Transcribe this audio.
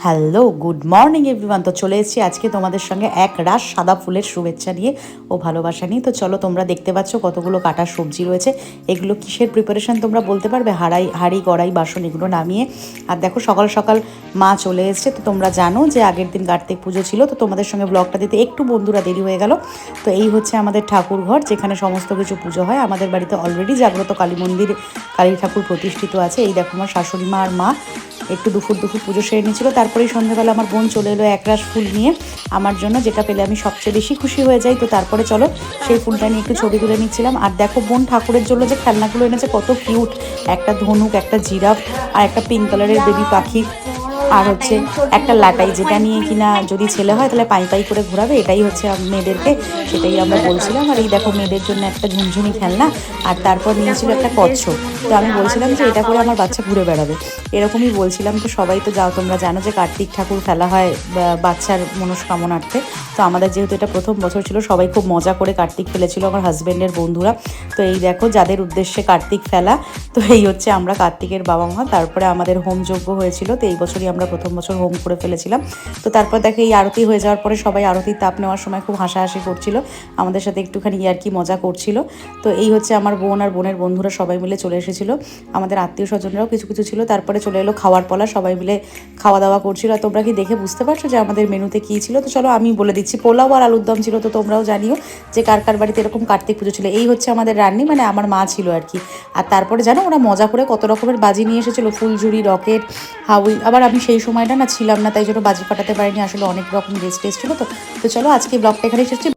Hello, good morning everyone. তো চলে এসেছি আজকে তোমাদের সঙ্গে এক রাশ সাদা ফুলের শুভেচ্ছা নিয়ে ও ভালোবাসা নিয়ে। তো চলো, তোমরা দেখতে পাচ্ছ কতগুলো কাটা সবজি রয়েছে। এগুলো কিসের প্রিপারেশন তোমরা বলতে পারবে? হাঁড়ি কড়াই বাসন এগুলো নামিয়ে। আর দেখো সকাল সকাল মা চলে এসছে। তো তোমরা জানো যে আগের দিন কার্তিক পুজো ছিল, তো তোমাদের সঙ্গে ব্লগটা দিতে একটু বন্ধুরা দেরি হয়ে গেল। তো এই হচ্ছে আমাদের ঠাকুর ঘর, যেখানে সমস্ত কিছু পুজো হয়। আমাদের বাড়িতে অলরেডি জাগ্রত কালী মন্দির, কালী ঠাকুর প্রতিষ্ঠিত আছে। এই দেখো আমার শাশুড়ি মা আর মা একটু দুপুর পুজো সেরে নিয়েছিল। তারপরেই সন্ধ্যাবেলা আমার বোন চলে এলো একরাশ ফুল নিয়ে আমার জন্য, যেটা পেলে আমি সবচেয়ে বেশি খুশি হয়ে যাই। তো তারপরে চলো সেই ফুলটা নিয়ে একটু ছবি তুলে নিচ্ছিলাম। আর দেখো বোন ঠাকুরের জন্য যে খেলনাগুলো এনেছে, কত কিউট! একটা ধনুক, একটা জিরাফ আর একটা পিঙ্ক কালারের বেবি পাখি, আর হচ্ছে একটা লাটাই, যেটা নিয়ে কিনা যদি ছেলে হয় তাহলে পাই পাই করে ঘোরাবে। এটাই হচ্ছে মেয়েদেরকে, সেটাই আমরা বলছিলাম। আর এই দেখো মেয়েদের জন্য একটা ঝুনঝুনি খেলনা, আর তারপর নিয়েছিল একটা কচ্ছপ। তো আমি বলছিলাম যে এটা করে আমার বাচ্চা ঘুরে বেড়াবে, এরকমই বলছিলাম। তো সবাই তো যাও, তোমরা জানো যে কার্তিক ঠাকুর ফেলা হয় বাচ্চার মনস্কামনার্থে। তো আমাদের যেহেতু এটা প্রথম বছর ছিল, সবাই খুব মজা করে কার্তিক ফেলেছিল, আমার হাজব্যান্ডের বন্ধুরা। তো এই দেখো যাদের উদ্দেশ্যে কার্তিক ফেলা, তো এই হচ্ছে আমরা কার্তিকের বাবা মা। তারপরে আমাদের হোম যজ্ঞ হয়েছিল, তো এই বছরই আমরা প্রথম বছর হোম করে ফেলেছিলাম। তো তারপর দেখো এই আরতি হয়ে যাওয়ার পরে সবাই আরতির তাপ নেওয়ার সময় খুব হাসাহাসি করছিল, আমাদের সাথে একটুখানি ইয়ার্কি মজা করছিল। তো এই হচ্ছে আমার বোন আর বোনের বন্ধুরা সবাই মিলে চলে এসেছিল, আমাদের আত্মীয় স্বজনরাও কিছু কিছু ছিল। তারপরে চলে এলো খাওয়ার পালা, সবাই মিলে খাওয়া দাওয়া করছিল। আর তোমরা কি দেখে বুঝতে পারছো যে আমাদের মেনুতে কী ছিল? তো চলো আমি বলে দিচ্ছি, পোলাও আর আলুর দম ছিল। তো তোমরাও জানিও যে কার কার বাড়িতে এরকম কার্তিক পুজো ছিল। এই হচ্ছে আমাদের রান্নি, মানে আমার মা ছিল আর কি। আর তারপরে জানো ওরা মজা করে কত রকমের বাজি নিয়ে এসেছিলো, ফুলঝুরি, রকেট, হাউই। আবার আমি সেই সময়টা না ছিলাম না, তাই জন্য বাজি ফাটাতে পারিনি। আসলে অনেক রকম গেস্ট টেস্ট ছিল। তো চলো আজকে ব্লগটা এখানে এসেছি।